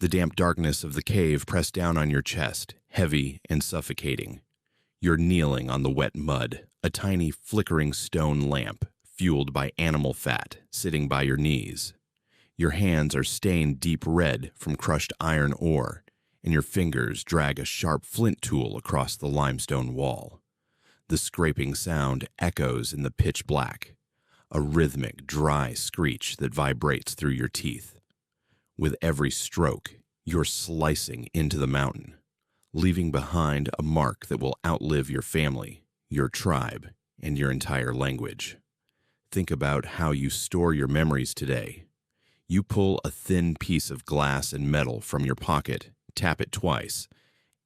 The damp darkness of the cave pressed down on your chest, heavy and suffocating. You're kneeling on the wet mud, a tiny flickering stone lamp, fueled by animal fat, sitting by your knees. Your hands are stained deep red from crushed iron ore, and your fingers drag a sharp flint tool across the limestone wall. The scraping sound echoes in the pitch black, a rhythmic, dry screech that vibrates through your teeth. With every stroke, you're slicing into the mountain, leaving behind a mark that will outlive your family, your tribe, and your entire language. Think about how you store your memories today. You pull a thin piece of glass and metal from your pocket, tap it twice,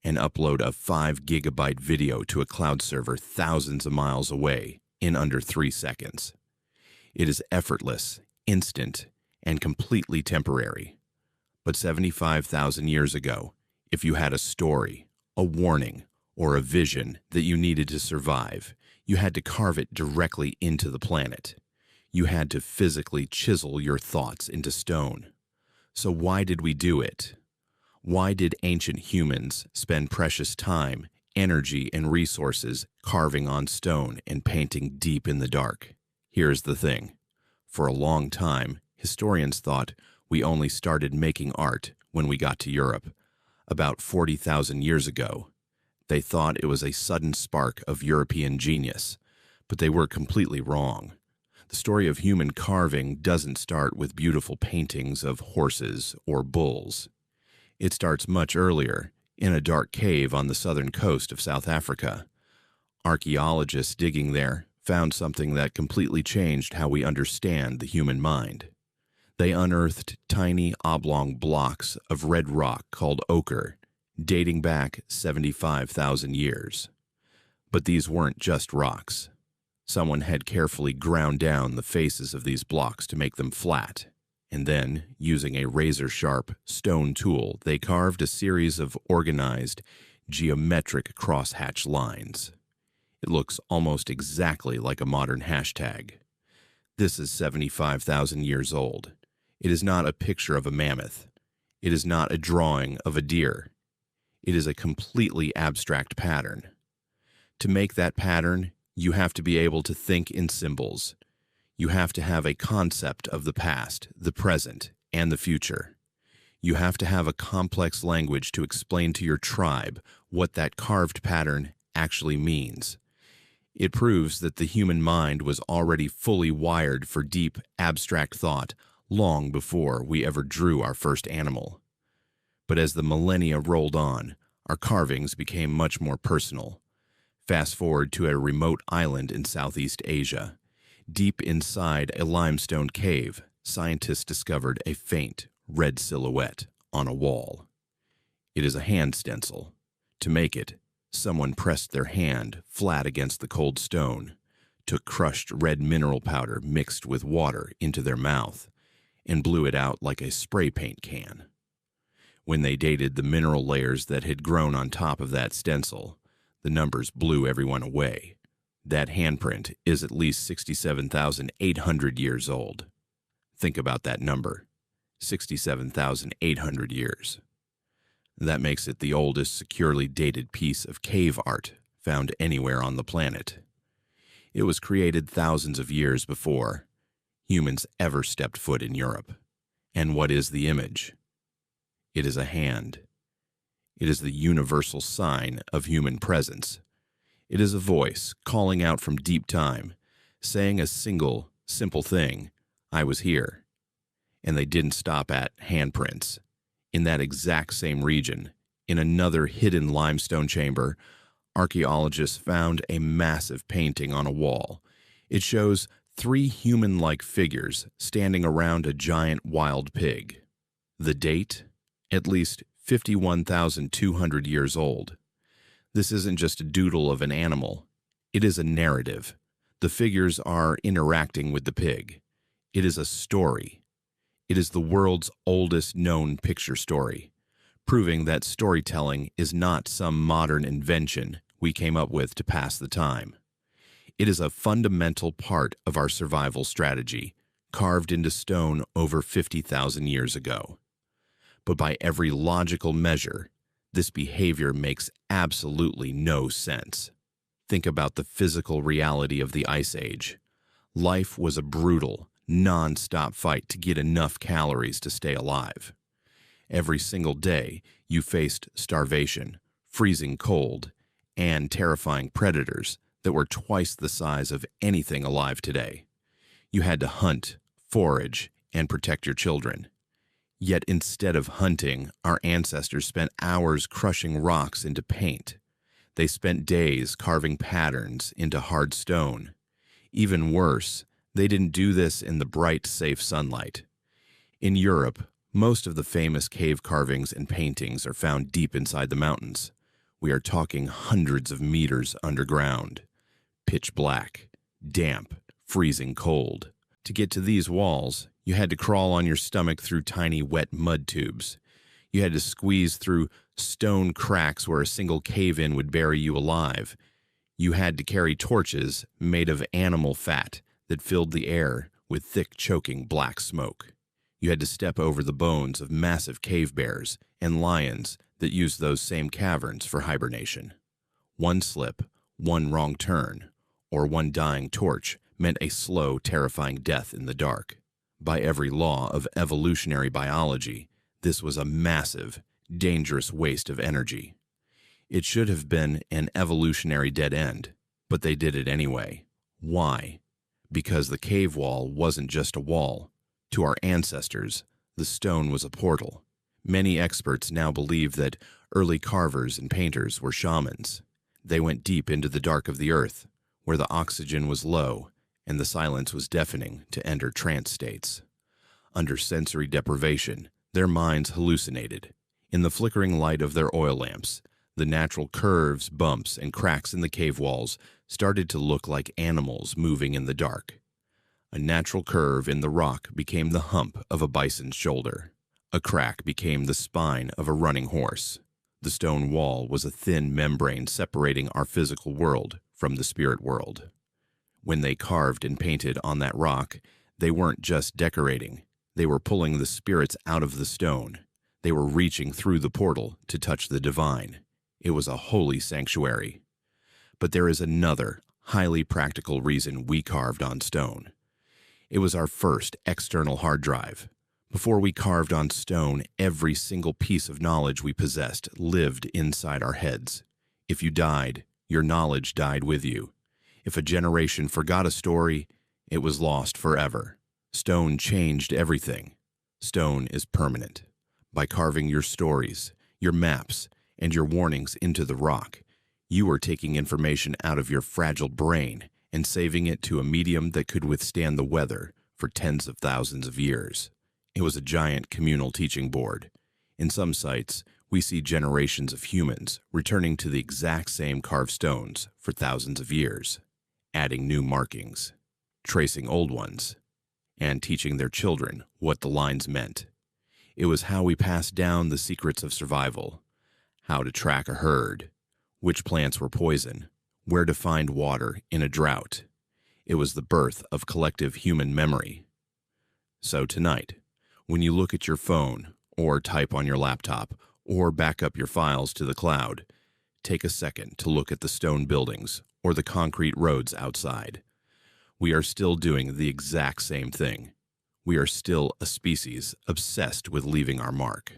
and upload a 5 GB video to a cloud server thousands of miles away in under 3 seconds. It is effortless, instant, and completely temporary. But 75,000 years ago, if you had a story, a warning, or a vision that you needed to survive, you had to carve it directly into the planet. You had to physically chisel your thoughts into stone. So why did we do it? Why did ancient humans spend precious time, energy, and resources carving on stone and painting deep in the dark? Here's the thing. For a long time, historians thought we only started making art when we got to Europe, about 40,000 years ago. They thought it was a sudden spark of European genius, but they were completely wrong. The story of human carving doesn't start with beautiful paintings of horses or bulls. It starts much earlier, in a dark cave on the southern coast of South Africa. Archaeologists digging there found something that completely changed how we understand the human mind. They unearthed tiny oblong blocks of red rock called ochre, dating back 75,000 years. But these weren't just rocks. Someone had carefully ground down the faces of these blocks to make them flat, and then, using a razor-sharp stone tool, they carved a series of organized, geometric crosshatch lines. It looks almost exactly like a modern hashtag. This is 75,000 years old. It is not a picture of a mammoth. It is not a drawing of a deer. It is a completely abstract pattern. To make that pattern, you have to be able to think in symbols. You have to have a concept of the past, the present, and the future. You have to have a complex language to explain to your tribe what that carved pattern actually means. It proves that the human mind was already fully wired for deep, abstract thought long before we ever drew our first animal. But as the millennia rolled on, our carvings became much more personal. Fast forward to a remote island in Southeast Asia. Deep inside a limestone cave, scientists discovered a faint, red silhouette on a wall. It is a hand stencil. To make it, someone pressed their hand flat against the cold stone, took crushed red mineral powder mixed with water into their mouth, and blew it out like a spray paint can. When they dated the mineral layers that had grown on top of that stencil, the numbers blew everyone away. That handprint is at least 67,800 years old. Think about that number, 67,800 years. That makes it the oldest securely dated piece of cave art found anywhere on the planet. It was created thousands of years before humans ever stepped foot in Europe. And what is the image? It is a hand. It is the universal sign of human presence. It is a voice calling out from deep time, saying a single, simple thing, I was here. And they didn't stop at handprints. In that exact same region, in another hidden limestone chamber, archaeologists found a massive painting on a wall. It shows 3 human-like figures standing around a giant wild pig. The date? At least 51,200 years old. This isn't just a doodle of an animal. It is a narrative. The figures are interacting with the pig. It is a story. It is the world's oldest known picture story, proving that storytelling is not some modern invention we came up with to pass the time. It is a fundamental part of our survival strategy, carved into stone over 50,000 years ago. But by every logical measure, this behavior makes absolutely no sense. Think about the physical reality of the Ice Age. Life was a brutal, non-stop fight to get enough calories to stay alive. Every single day, you faced starvation, freezing cold, and terrifying predators that were twice the size of anything alive today. You had to hunt, forage, and protect your children. Yet instead of hunting, our ancestors spent hours crushing rocks into paint. They spent days carving patterns into hard stone. Even worse, they didn't do this in the bright, safe sunlight. In Europe, most of the famous cave carvings and paintings are found deep inside the mountains. We are talking hundreds of meters underground. Pitch black, damp, freezing cold. To get to these walls, you had to crawl on your stomach through tiny wet mud tubes. You had to squeeze through stone cracks where a single cave-in would bury you alive. You had to carry torches made of animal fat that filled the air with thick, choking black smoke. You had to step over the bones of massive cave bears and lions that used those same caverns for hibernation. One slip, one wrong turn, or one dying torch meant a slow, terrifying death in the dark. By every law of evolutionary biology, this was a massive, dangerous waste of energy. It should have been an evolutionary dead end, but they did it anyway. Why? Because the cave wall wasn't just a wall. To our ancestors, the stone was a portal. Many experts now believe that early carvers and painters were shamans. They went deep into the dark of the earth, where the oxygen was low and the silence was deafening, to enter trance states. Under sensory deprivation, their minds hallucinated. In the flickering light of their oil lamps, the natural curves, bumps, and cracks in the cave walls started to look like animals moving in the dark. A natural curve in the rock became the hump of a bison's shoulder. A crack became the spine of a running horse. The stone wall was a thin membrane separating our physical world from the spirit world. When they carved and painted on that rock, they weren't just decorating. They were pulling the spirits out of the stone. They were reaching through the portal to touch the divine. It was a holy sanctuary. But there is another, highly practical reason we carved on stone. It was our first external hard drive. Before we carved on stone, every single piece of knowledge we possessed lived inside our heads. If you died, your knowledge died with you. If a generation forgot a story, it was lost forever. Stone changed everything. Stone is permanent. By carving your stories, your maps, and your warnings into the rock, you are taking information out of your fragile brain and saving it to a medium that could withstand the weather for tens of thousands of years. It was a giant communal teaching board. In some sites, we see generations of humans returning to the exact same carved stones for thousands of years, adding new markings, tracing old ones, and teaching their children what the lines meant. It was how we passed down the secrets of survival, how to track a herd, which plants were poison, where to find water in a drought. It was the birth of collective human memory. So tonight, when you look at your phone, or type on your laptop, or back up your files to the cloud, take a second to look at the stone buildings or the concrete roads outside. We are still doing the exact same thing. We are still a species obsessed with leaving our mark.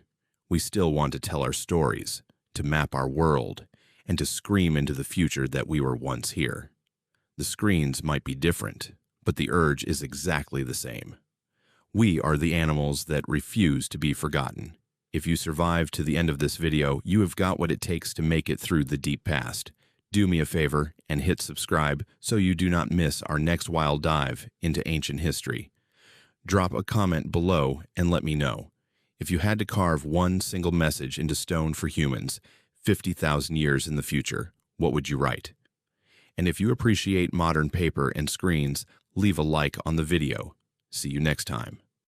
We still want to tell our stories, to map our world, and to scream into the future that we were once here. The screens might be different, but the urge is exactly the same. We are the animals that refuse to be forgotten. If you survive to the end of this video, you have got what it takes to make it through the deep past. Do me a favor and hit subscribe so you do not miss our next wild dive into ancient history. Drop a comment below and let me know. If you had to carve one single message into stone for humans, 50,000 years in the future, what would you write? And if you appreciate modern paper and screens, leave a like on the video. See you next time.